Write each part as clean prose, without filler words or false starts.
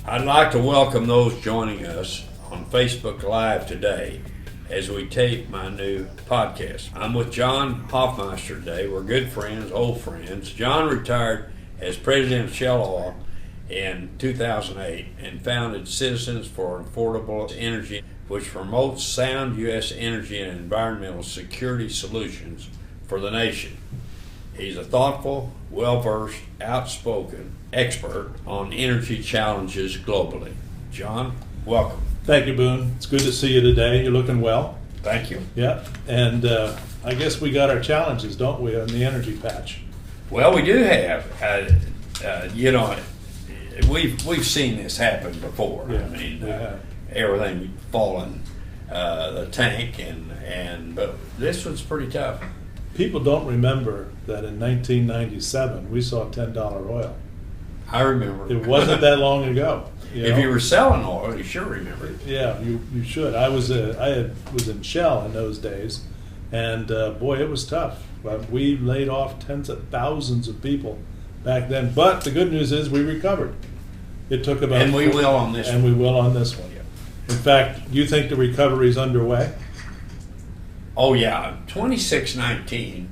I'd like to welcome those joining us on Facebook Live today as we tape my new podcast. I'm with John Hofmeister today. We're good friends, old friends. John retired as president of Shell Oil in 2008 and founded Citizens for Affordable Energy, which promotes sound U.S. energy and environmental security solutions for the nation. He's a thoughtful, well-versed, outspoken expert on energy challenges globally. John, welcome. Thank you, Boone. It's good to see you today. You're looking well. Thank you. Yeah, and I guess we got our challenges, don't we, on the energy patch? Well, we do have. We've seen this happen before. Yeah, I mean, everything falling the tank, but this one's pretty tough. People don't remember that in 1997 we saw $10 oil. I remember. It wasn't that long ago. If you were selling oil, you sure remember it. Yeah, you should. I was in Shell in those days, and boy, it was tough. But we laid off tens of thousands of people back then. But the good news is we recovered. It took about and we will on this one. We will on this one. In fact, do you think the recovery is underway? Oh yeah, 26.19.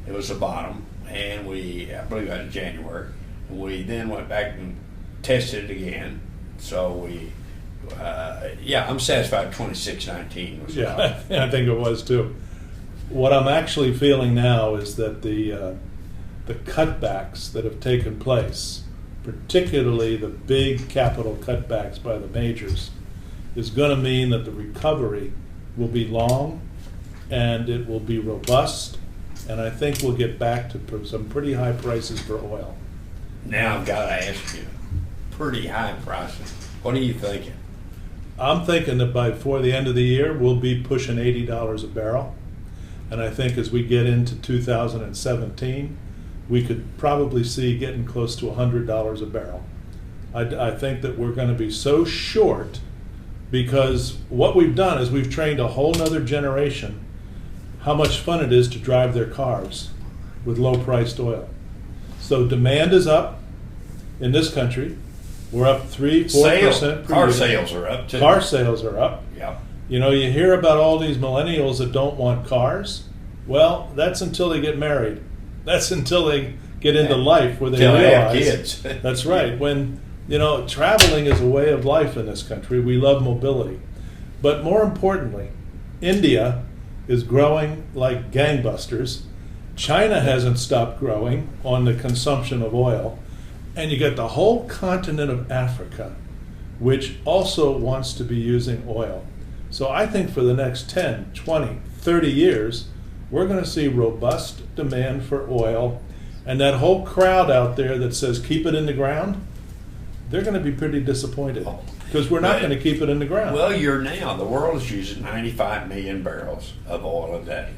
It was the bottom, and I believe that was January. We then went back and tested it again. So I'm satisfied 26.19 was the bottom. I think it was too. What I'm actually feeling now is that the cutbacks that have taken place, particularly the big capital cutbacks by the majors, is going to mean that the recovery will be long and it will be robust, and I think we'll get back to some pretty high prices for oil. Now I've got to ask you, pretty high prices. What are you thinking? I'm thinking that before the end of the year, we'll be pushing $80 a barrel. And I think as we get into 2017, we could probably see getting close to $100 a barrel. I think that we're going to be so short because what we've done is we've trained a whole nother generation how much fun it is to drive their cars with low-priced oil. So demand is up in this country. We're up 3-4%. Car sales are up too. Car sales are up. Yeah. You know, you hear about all these millennials that don't want cars. Well, that's until they get married. That's until they get into life where they realize. They have kids. That's right. When, traveling is a way of life in this country. We love mobility. But more importantly, India is growing like gangbusters. China hasn't stopped growing on the consumption of oil. And you get the whole continent of Africa, which also wants to be using oil. So I think for the next 10, 20, 30 years, we're going to see robust demand for oil. And that whole crowd out there that says keep it in the ground, they're going to be pretty disappointed because we're not going to keep it in the ground. Well, the world is using 95 million barrels of oil a day.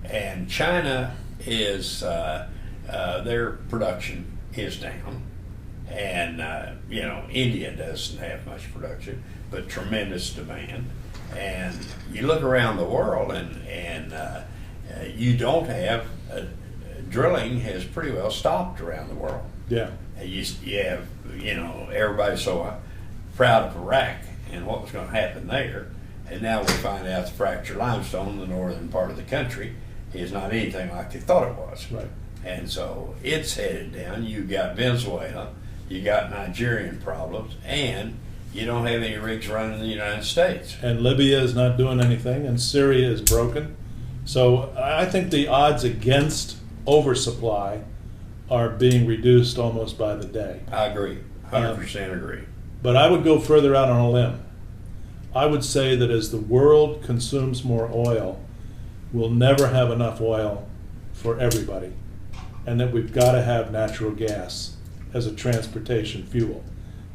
And China is, their production is down. And, India doesn't have much production, but tremendous demand. And you look around the world and you don't have, drilling has pretty well stopped around the world. Yeah. You have, everybody's so proud of Iraq and what was going to happen there. And now we find out the fractured limestone in the northern part of the country is not anything like they thought it was. Right. And so it's headed down. You got Venezuela, you got Nigerian problems, and you don't have any rigs running in the United States. And Libya is not doing anything, and Syria is broken. So I think the odds against oversupply are being reduced almost by the day. I agree, 100% agree. But I would go further out on a limb. I would say that as the world consumes more oil, we'll never have enough oil for everybody, and that we've got to have natural gas as a transportation fuel.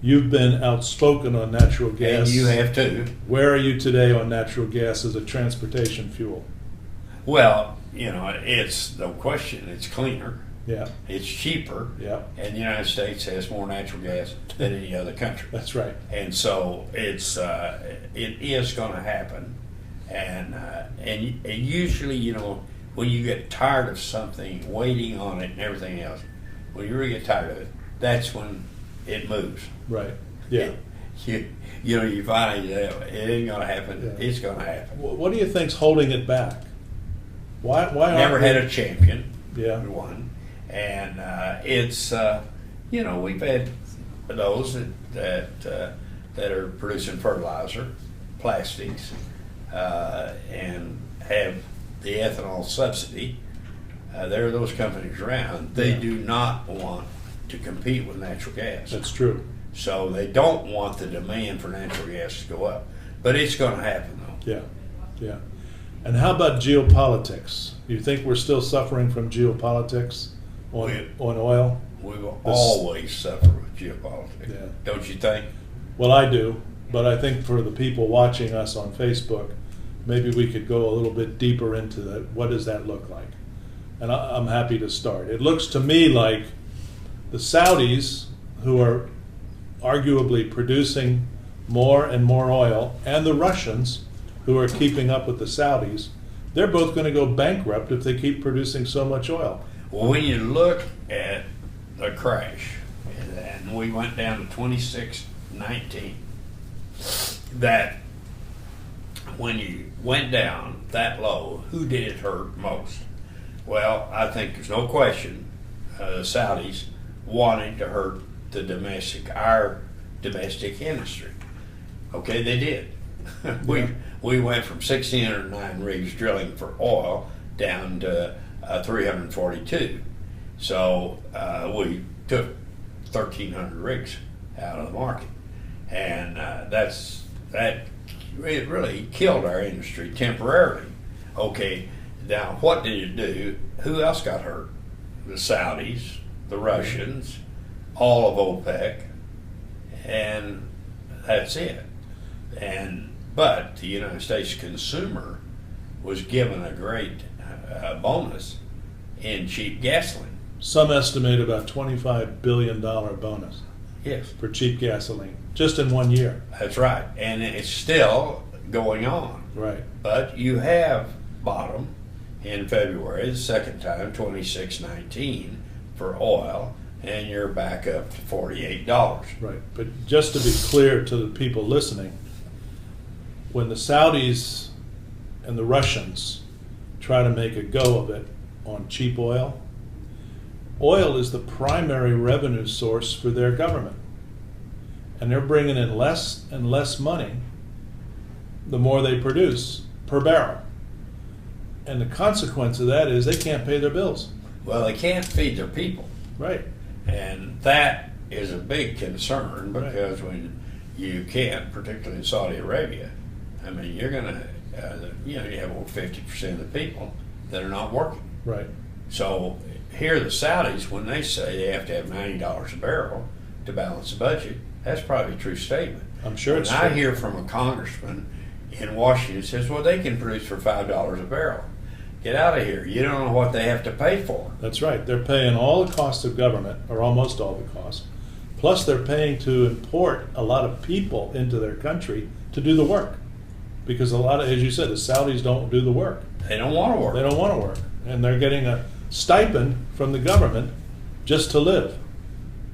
You've been outspoken on natural gas. And you have too. Where are you today on natural gas as a transportation fuel? Well, it's no question, it's cleaner. Yeah. It's cheaper. Yeah. And the United States has more natural gas than any other country. That's right. And so it is going to happen. And usually, when you get tired of something, waiting on it and everything else, when you really get tired of it, that's when it moves. Right. Yeah. You finally, it ain't going to happen. Yeah. It's going to happen. What do you think's holding it back? Why Never aren't had we- a champion. Yeah. One, and it's we've had those that are producing fertilizer, plastics, and have the ethanol subsidy. There are those companies around. They do not want to compete with natural gas. That's true. So they don't want the demand for natural gas to go up. But it's going to happen, though. Yeah, yeah. And how about geopolitics? You think we're still suffering from geopolitics on oil? We will always suffer with geopolitics. Yeah. Don't you think? Well, I do, but I think for the people watching us on Facebook, maybe we could go a little bit deeper into that. What does that look like? And I'm happy to start. It looks to me like the Saudis, who are arguably producing more and more oil, and the Russians, who are keeping up with the Saudis, they're both going to go bankrupt if they keep producing so much oil. Well, when you look at the crash, and we went down to 26.19, that when you went down that low, who did it hurt most? Well, I think there's no question the Saudis wanting to hurt our domestic industry. Okay, they did. We went from 1,609 rigs drilling for oil down to 342. So we took 1,300 rigs out of the market, and that it really killed our industry temporarily. Okay, now what did it do? Who else got hurt? The Saudis, the Russians, all of OPEC, and that's it. But the United States consumer was given a great bonus in cheap gasoline. Some estimate about $25 billion bonus Yes, for cheap gasoline, just in 1 year. that's right, and it's still going on. Right. But you have bottom in February, the second time, 26.19 for oil, and you're back up to $48. Right, but just to be clear to the people listening, when the Saudis and the Russians try to make a go of it on cheap oil, oil is the primary revenue source for their government. And they're bringing in less and less money the more they produce per barrel. And the consequence of that is they can't pay their bills. Well, they can't feed their people. Right. And that is a big concern because when you can't, particularly in Saudi Arabia, I mean, you're going to, you have over 50% of the people that are not working. Right. So here the Saudis, when they say they have to have $90 a barrel to balance the budget, that's probably a true statement. I'm sure it's I true. hear from a congressman in Washington says, well, they can produce for $5 a barrel. Get out of here. You don't know what they have to pay for. That's right. They're paying all the costs of government, or almost all the costs. Plus, they're paying to import a lot of people into their country to do the work. Because a lot of, as you said, the Saudis don't do the work. They don't want to work. They don't want to work. And they're getting a stipend from the government just to live.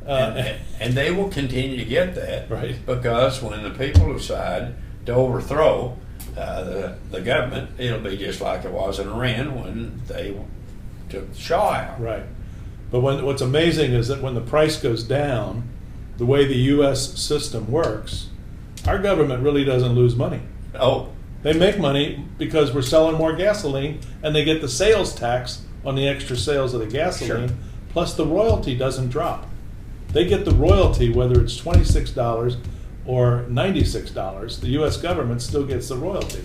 And they will continue to get that. Right. Because when the people decide to overthrow the government, it'll be just like it was in Iran when they took the Shah out. Right. But what's amazing is that when the price goes down, the way the U.S. system works, our government really doesn't lose money. Oh, They make money because we're selling more gasoline, and they get the sales tax on the extra sales of the gasoline, Sure. plus the royalty doesn't drop. They get the royalty whether it's $26 or $96. The U.S. government still gets the royalty.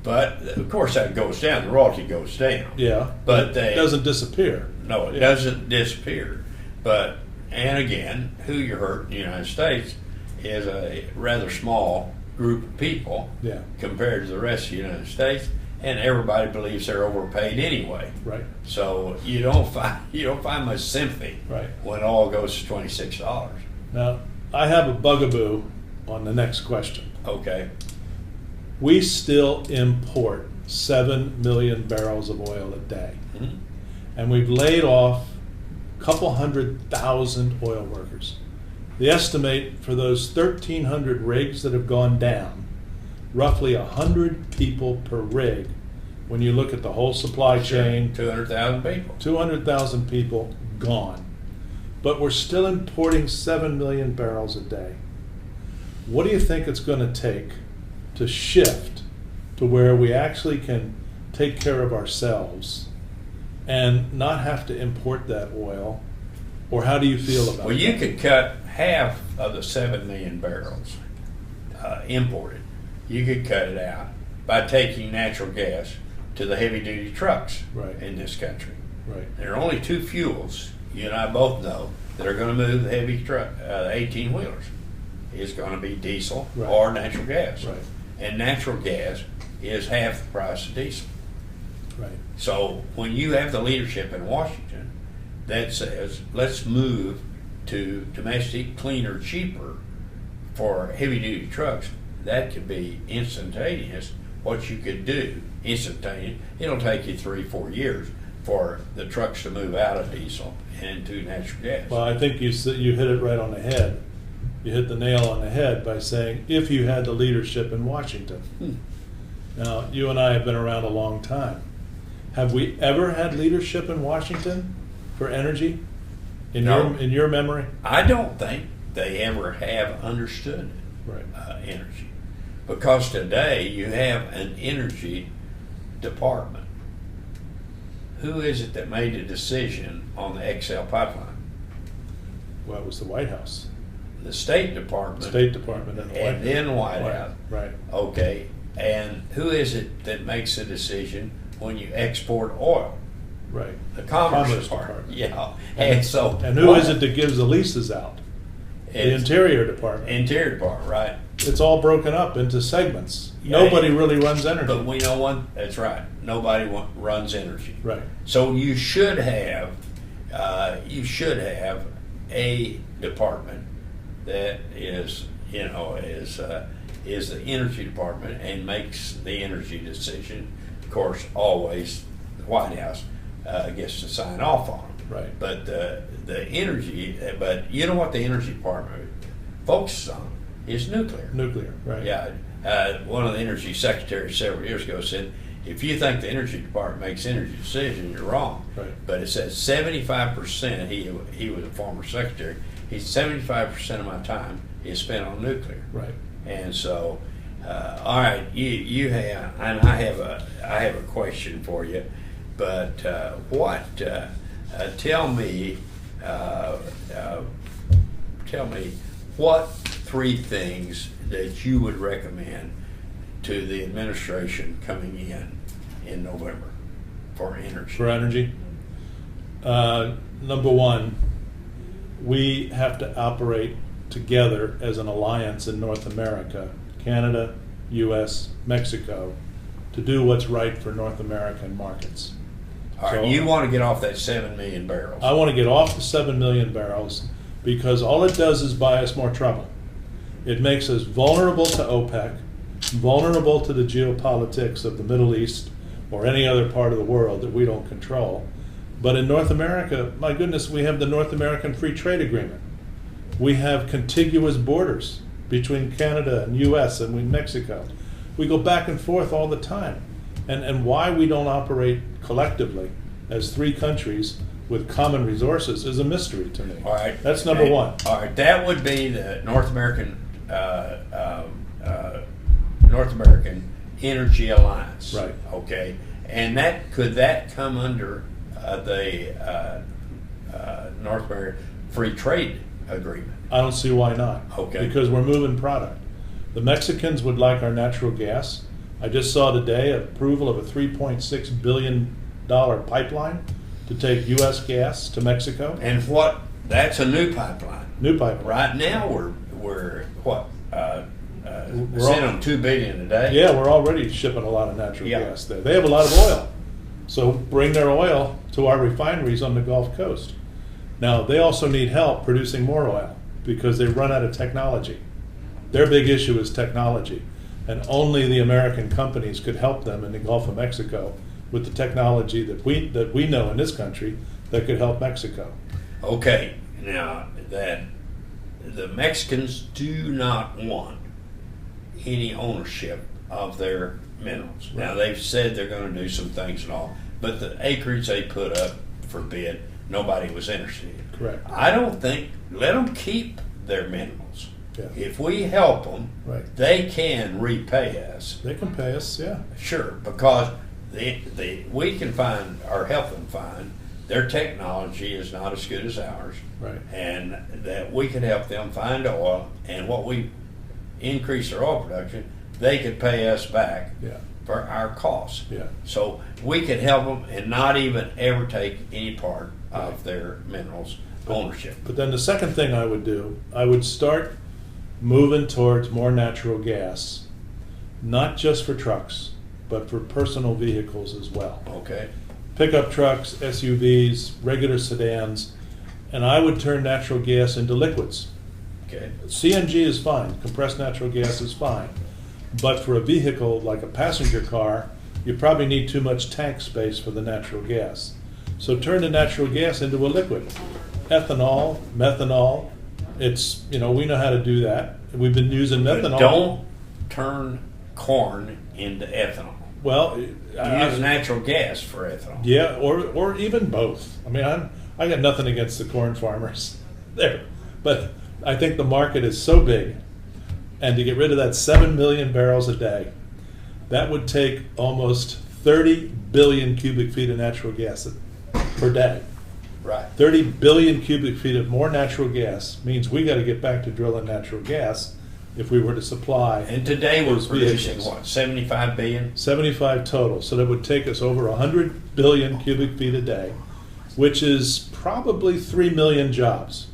but of course that goes down. The royalty goes down. Yeah, But it doesn't disappear. No, it Yeah. doesn't disappear. But, and again, who you hurt in the United States is a rather small group of people Yeah. compared to the rest of the United States, and everybody believes they're overpaid anyway. Right. So you don't find much sympathy Right. when oil goes to $26. Now, I have a bugaboo on the next question. Okay. We still import 7 million barrels of oil a day. Mhm. And we've laid off a couple 100,000 oil workers. They estimate for those 1,300 rigs that have gone down, roughly 100 people per rig. When you look at the whole supply chain, 200,000 people. 200,000 people gone. But we're still importing 7 million barrels a day. What do you think it's going to take to shift to where we actually can take care of ourselves and not have to import that oil? Or how do you feel about it? Well, you could cut half of the 7 million barrels imported. You could cut it out by taking natural gas to the heavy-duty trucks in this country. Right. There are only two fuels, you and I both know, that are going to move the heavy truck, 18-wheelers. It's going to be diesel or natural gas. Right. And natural gas is half the price of diesel. Right. So when you have the leadership in Washington that says, let's move to domestic, cleaner, cheaper for heavy-duty trucks, that could be instantaneous. What you could do, instantaneous, it'll take you 3-4 years for the trucks to move out of diesel and into natural gas. Well, I think you hit it right on the head. You hit the nail on the head by saying, if you had the leadership in Washington. Now, you and I have been around a long time. Have we ever had leadership in Washington for energy? In your memory? I don't think they ever have understood energy. Because today you have an energy department. Who is it that made a decision on the XL pipeline? Well, it was the White House. The State Department. State Department and the White House. And then White House. Right. Okay. And who is it that makes a decision when you export oil? Right. The Commerce Department. Yeah. And so. And who is it that gives the leases out? The Interior Department. Interior Department, right. It's all broken up into segments. Nobody really runs energy. But we know one. That's right. Nobody runs energy. Right. So you should have a department that is the energy department and makes the energy decision. Of course, always the White House gets to sign off on them. Right. But the energy, but you know what the energy department focuses on is nuclear. Nuclear, right. Yeah. One of the energy secretaries several years ago said, if you think the energy department makes energy decisions, you're wrong. Right. But it says 75%, he was a former secretary, he's 75% of my time is spent on nuclear. Right. And so, all right, you have, and I have a question for you, but tell me what 3 things that you would recommend to the administration coming in November for energy. For energy? Number one, we have to operate together as an alliance in North America, Canada, U.S., Mexico, to do what's right for North American markets. All right, you want to get off that 7 million barrels. I want to get off the 7 million barrels because all it does is buy us more trouble. It makes us vulnerable to OPEC, vulnerable to the geopolitics of the Middle East or any other part of the world that we don't control. But in North America, my goodness, we have the North American Free Trade Agreement. We have contiguous borders between Canada and U.S. and Mexico. We go back and forth all the time. And why we don't operate collectively as 3 countries with common resources is a mystery to me. All right. That's number one. All right, that would be the North American Energy Alliance. Right. Okay. And could that come under the North American Free Trade Agreement? I don't see why not. Okay. Because we're moving product. The Mexicans would like our natural gas. I just saw today approval of a $3.6 billion pipeline to take U.S. gas to Mexico. And that's a new pipeline. New pipeline. Right now we're sitting on $2 billion a day. Yeah, we're already shipping a lot of natural gas there. They have a lot of oil. So bring their oil to our refineries on the Gulf Coast. Now, they also need help producing more oil because they've run out of technology. Their big issue is technology. And only the American companies could help them in the Gulf of Mexico with the technology that we know in this country that could help Mexico. Okay, now that the Mexicans do not want any ownership of their minerals. Now, they've said they're going to do some things and all, but the acreage they put up for bid, nobody was interested in. Correct. I don't think, let them keep their minerals. Yeah. If we help them, Right. they can repay us. They can pay us, yeah. Sure, because we can find, or help them find, their technology is not as good as ours. Right. And that we could help them find oil, and what we increase their oil production, they could pay us back Yeah. for our costs. Yeah. So we could help them and not even ever take any part of their minerals ownership. But then the second thing I would do, I would start moving towards more natural gas, not just for trucks, but for personal vehicles as well. Okay. Pickup trucks, SUVs, regular sedans, and I would turn natural gas into liquids. Okay. CNG is fine, compressed natural gas is fine, but for a vehicle like a passenger car, you probably need too much tank space for the natural gas. So turn the natural gas into a liquid. Ethanol, methanol, it's, we know how to do that. We've been using methanol. But don't turn corn into ethanol. Well, Use natural gas for ethanol. yeah, or even both. I mean, I got nothing against the corn farmers there, but I think the market is so big, and to get rid of that 7 million barrels a day, that would take almost 30 billion cubic feet of natural gas per day. Right. 30 billion cubic feet of more natural gas means we got to get back to drilling natural gas if we were to supply. And today we're those producing vehicles. what, 75 billion? 75 total. So that would take us over 100 billion cubic feet a day, which is probably 3 million jobs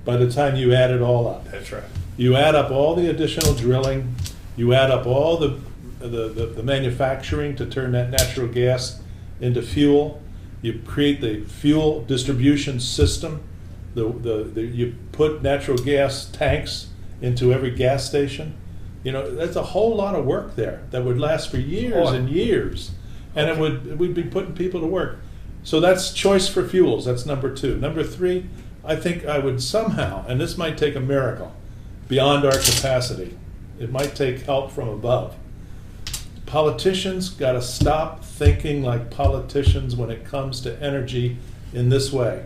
by the time you add it all up. That's right. You add up all the additional drilling, you add up all the manufacturing to turn that natural gas into fuel, you create the fuel distribution system, you put natural gas tanks into every gas station. That's a whole lot of work there that would last for years and years, and we'd be putting people to work. So that's choice for fuels. That's number 2. Number 3, I think I would somehow, and this might take a miracle beyond our capacity, it might take help from above. Politicians got to stop thinking like politicians when it comes to energy in this way.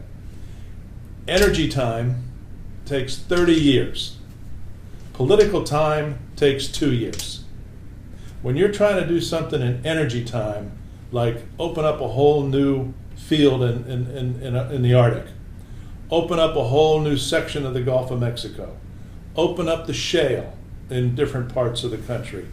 Energy time takes 30 years. Political time takes 2 years. When you're trying to do something in energy time, like open up a whole new field in the Arctic, open up a whole new section of the Gulf of Mexico, open up the shale in different parts of the country,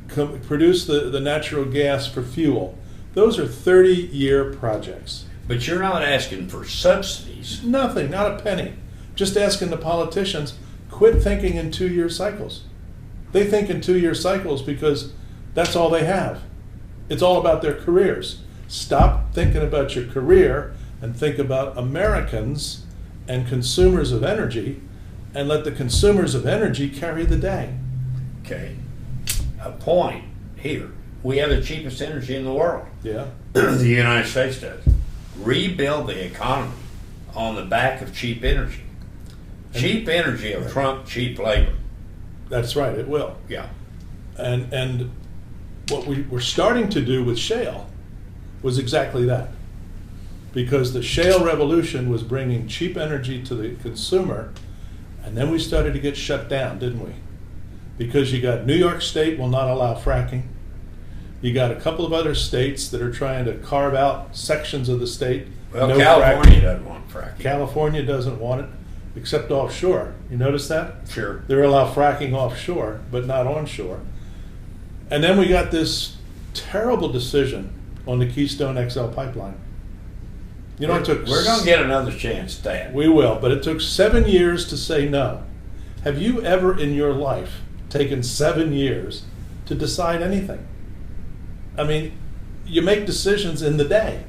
produce the natural gas for fuel. Those are 30-year projects. But you're not asking for subsidies. Nothing, not a penny. Just asking the politicians, quit thinking in 2-year cycles. They think in 2-year cycles because that's all they have. It's all about their careers. Stop thinking about your career and think about Americans and consumers of energy, and let the consumers of energy carry the day. Okay. A point here. We have the cheapest energy in the world. Yeah. The United States does. Rebuild the economy on the back of cheap energy. Cheap energy will trump cheap labor. That's right, it will. Yeah. And what we were starting to do with shale was exactly that. Because the shale revolution was bringing cheap energy to the consumer, and then we started to get shut down, didn't we? Because you got New York State will not allow fracking. You got a couple of other states that are trying to carve out sections of the state. Well, no California fracking. doesn't want fracking. California doesn't want it, except offshore. You notice that? Sure. They're allowed fracking offshore, but not onshore. And then we got this terrible decision on the Keystone XL pipeline. It took. We're going to get another chance at that. We will, but it took 7 years to say no. Have you ever in your life taken 7 years to decide anything? I mean, you make decisions in the day.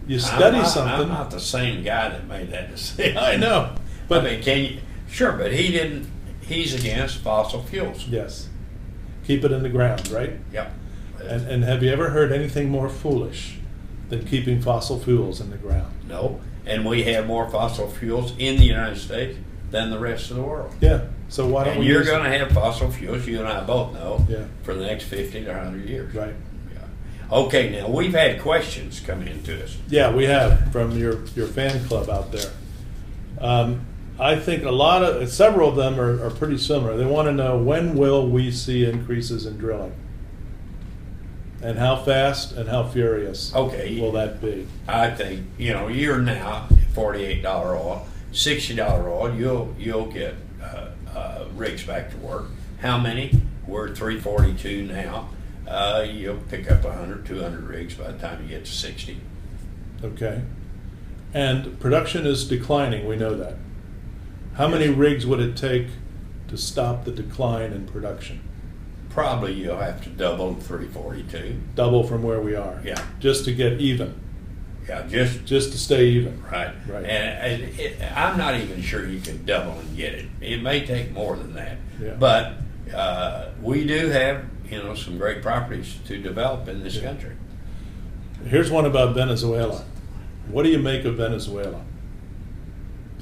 You study something. I'm not the same guy that made that decision. I know, but I mean, sure, but he didn't. He's against fossil fuels. yes, keep it in the ground, right? Yep. And have you ever heard anything more foolish than keeping fossil fuels in the ground? No. And we have more fossil fuels in the United States than the rest of the world. Yeah. So why don't And we? you're going to have fossil fuels, you and I both know, Yeah. for the next 50 to 100 years. Right. Yeah. Okay, now we've had questions come into us. Yeah, we have from your fan club out there. I think several of them are pretty similar. They want to know, when will we see increases in drilling? And how fast and how furious will that be? I think, you're now $48 oil, $60 oil, you'll get rigs back to work. How many? We're $342 now. You'll pick up 100, 200 rigs by the time you get to 60. Okay. And production is declining, we know that. How many rigs would it take to stop the decline in production? Probably you'll have to double 342. Double from where we are. Yeah. Just to get even. Yeah, just to stay even. right. Right. And I'm not even sure you can double and get it. It may take more than that. Yeah. But we do have some great properties to develop in this country. Here's one about Venezuela. What do you make of Venezuela?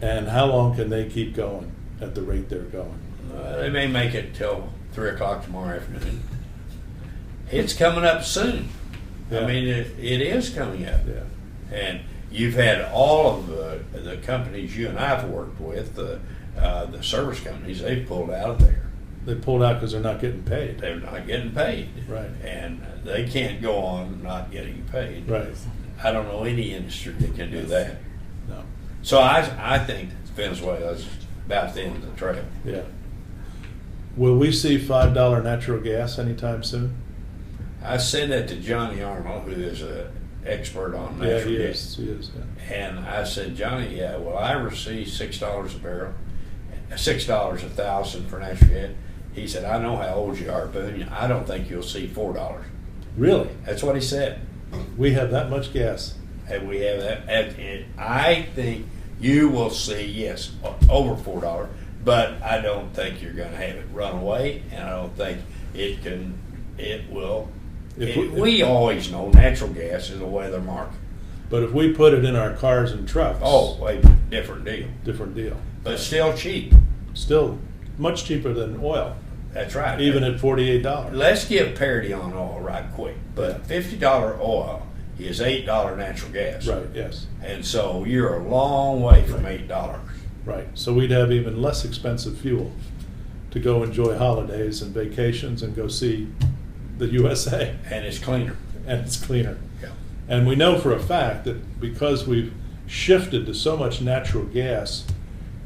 And how long can they keep going at the rate they're going? They may make it till 3 o'clock tomorrow afternoon. It's coming up soon. Yeah. I mean, it is coming up. Yeah. And you've had all of the companies you and I have worked with, the service companies, they've pulled out of there. They pulled out because they're not getting paid. They're not getting paid. Right. And they can't go on not getting paid. Right. I don't know any industry that can do that. No. So I think Venezuela's about the end of the trail. Yeah. Will we see $5 natural gas anytime soon? I said that to Johnny Arnold, who is an expert on natural gas. He is. Yeah. And I said, Johnny, will I receive $6 a barrel, $6 a thousand for natural gas? He said, I know how old you are, Boone. I don't think you'll see $4. Really? That's what he said. We have that much gas. And we have that. And I think you will see, yes, over $4, but I don't think you're going to have it run away, and I don't think it will. We always know natural gas is a weather market. But if we put it in our cars and trucks, Different deal. different deal. But still cheap. Still much cheaper than oil, That's right. even at $48. Let's give parity on oil right quick. But $50 oil is $8 natural gas. Right, yes. And so you're a long way from $8. Right. So we'd have even less expensive fuel to go enjoy holidays and vacations and go see the USA. And it's cleaner. And it's cleaner. Yeah. And we know for a fact that because we've shifted to so much natural gas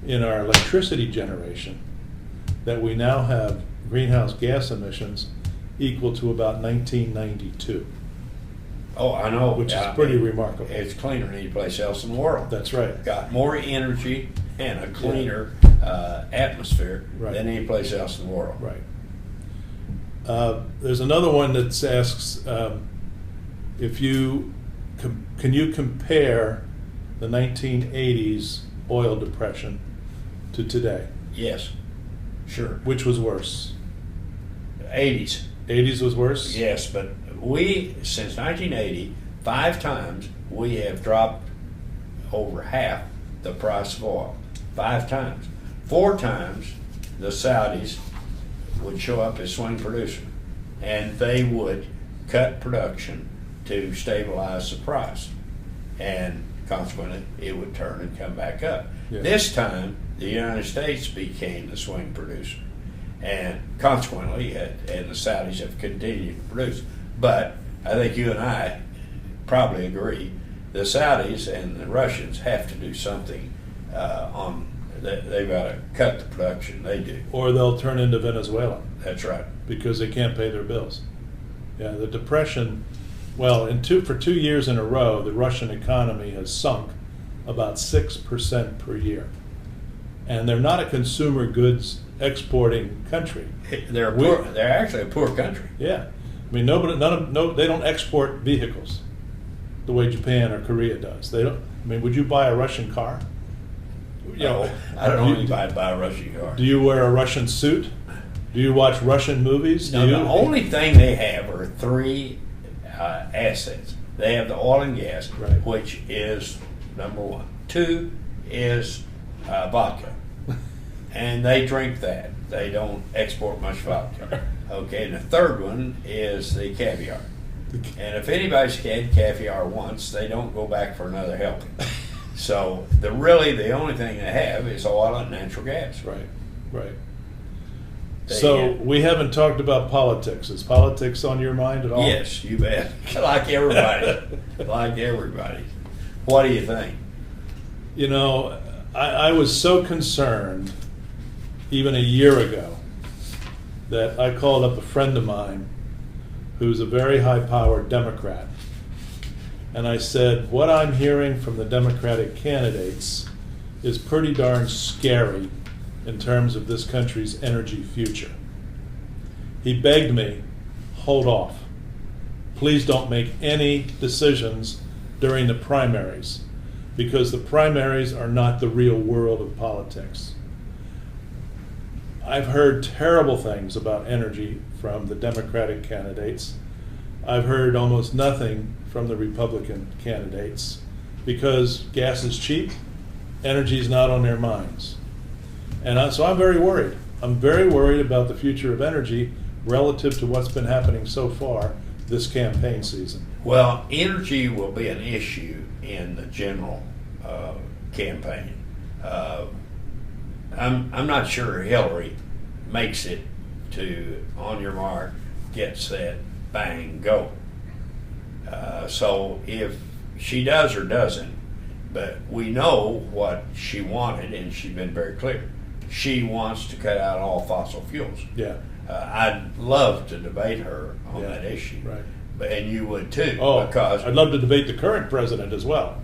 in our electricity generation, that we now have greenhouse gas emissions equal to about 1992. Oh, I know. Which is pretty remarkable. It's cleaner than any place else in the world. That's right. Got more energy and a cleaner atmosphere Right. than any place else in the world. Right. There's another one that asks if you can you compare the 1980s oil depression to today? Yes, sure. Which was worse? 80s. 80s was worse? Yes, but since 1980, 5 times we have dropped over half the price of oil. 5 times. 4 times the Saudis would show up as swing producer, and they would cut production to stabilize the price, and consequently it would turn and come back up. Yeah. This time the United States became the swing producer, and consequently and the Saudis have continued to produce. But I think you and I probably agree the Saudis and the Russians have to do something they've got to cut the production. They do. Or they'll turn into Venezuela. That's right. Because they can't pay their bills. Yeah, the depression, well, for 2 years in a row, the Russian economy has sunk about 6% per year. And they're not a consumer goods exporting country. They're poor. They're actually a poor country. Yeah. I mean, they don't export vehicles the way Japan or Korea does. They don't. I mean, would you buy a Russian car? No, I don't know anybody buy a Russian car. Do you wear a Russian suit? Do you watch Russian movies? No, the only thing they have are 3 assets. They have the oil and gas, Right. which is number 1. 2 is vodka. and they drink that. They don't export much vodka. Okay, and the third one is the caviar. And if anybody's had caviar once, they don't go back for another helping. So the only thing they have is oil and natural gas. Right. So we haven't talked about politics. Is politics on your mind at all? Yes, you bet. Like everybody. What do you think? You know, I was so concerned even a year ago that I called up a friend of mine who's a very high-powered Democrat. And I said, what I'm hearing from the Democratic candidates is pretty darn scary in terms of this country's energy future. He begged me, hold off. Please don't make any decisions during the primaries, because the primaries are not the real world of politics. I've heard terrible things about energy from the Democratic candidates. I've heard almost nothing from the Republican candidates because gas is cheap, energy is not on their minds. And so I'm very worried. I'm very worried about the future of energy relative to what's been happening so far this campaign season. Well, energy will be an issue in the general campaign. I'm not sure Hillary makes it to on your mark, get set, bang, go. So if she does or doesn't, but we know what she wanted, and she's been very clear. She wants to cut out all fossil fuels. Yeah. I'd love to debate her on that issue. Right. And you would too. Oh, because I'd love to debate the current president as well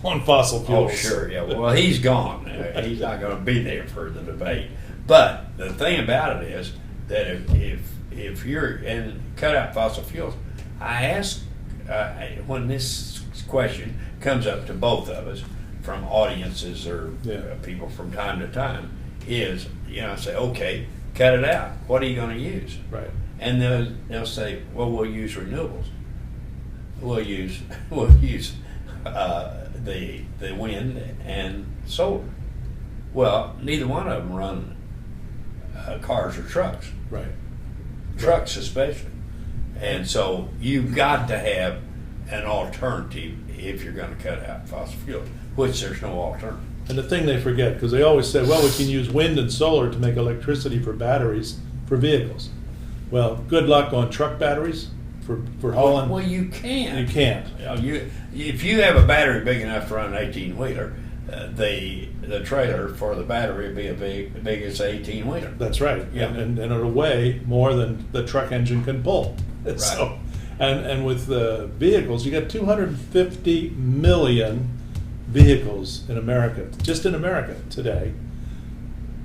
on fossil fuels. Oh, sure, yeah. Well, he's gone. He's not going to be there for the debate. But the thing about it is that if you're and cut out fossil fuels, I ask when this question comes up to both of us from audiences or people from time to time, is I say, okay, cut it out. What are you going to use? Right. And they'll say, well, we'll use renewables. We'll use the wind and solar. Well, neither one of them run cars or trucks. Right. Trucks especially. And so you've got to have an alternative if you're going to cut out fossil fuels, which there's no alternative. And the thing they forget, because they always say, well, we can use wind and solar to make electricity for batteries for vehicles. Well, good luck on truck batteries for hauling. Well, you can't. You can't. If you have a battery big enough to run an 18-wheeler, the trailer for the battery would be as big as an 18-wheeler. That's right. Yeah. And it'll weigh more than the truck engine can pull. Right. So, and with the vehicles, you got 250 million vehicles in America, just in America today.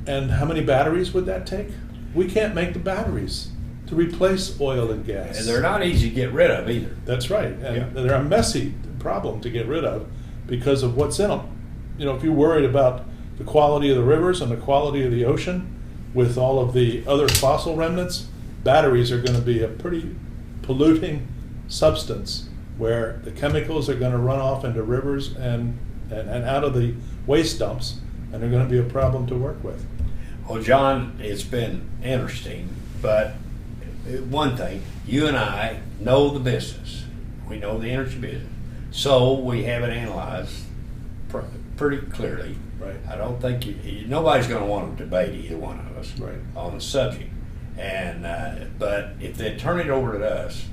And how many batteries would that take? We can't make the batteries to replace oil and gas. And they're not easy to get rid of either. That's right. And they're a messy problem to get rid of because of what's in them. If you're worried about the quality of the rivers and the quality of the ocean with all of the other fossil remnants, batteries are going to be a pretty polluting substance where the chemicals are going to run off into rivers and out of the waste dumps, and they're going to be a problem to work with. Well, John, it's been interesting, but one thing, you and I know the business. We know the energy business. So we have it analyzed pretty clearly. Right. I don't think nobody's going to want to debate either one of us on the subject. And but if they turn it over to us,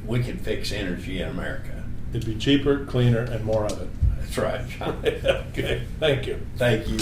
we can fix energy in America. It'd be cheaper, cleaner, and more of it. That's right, John. Okay. Thank you. Thank you.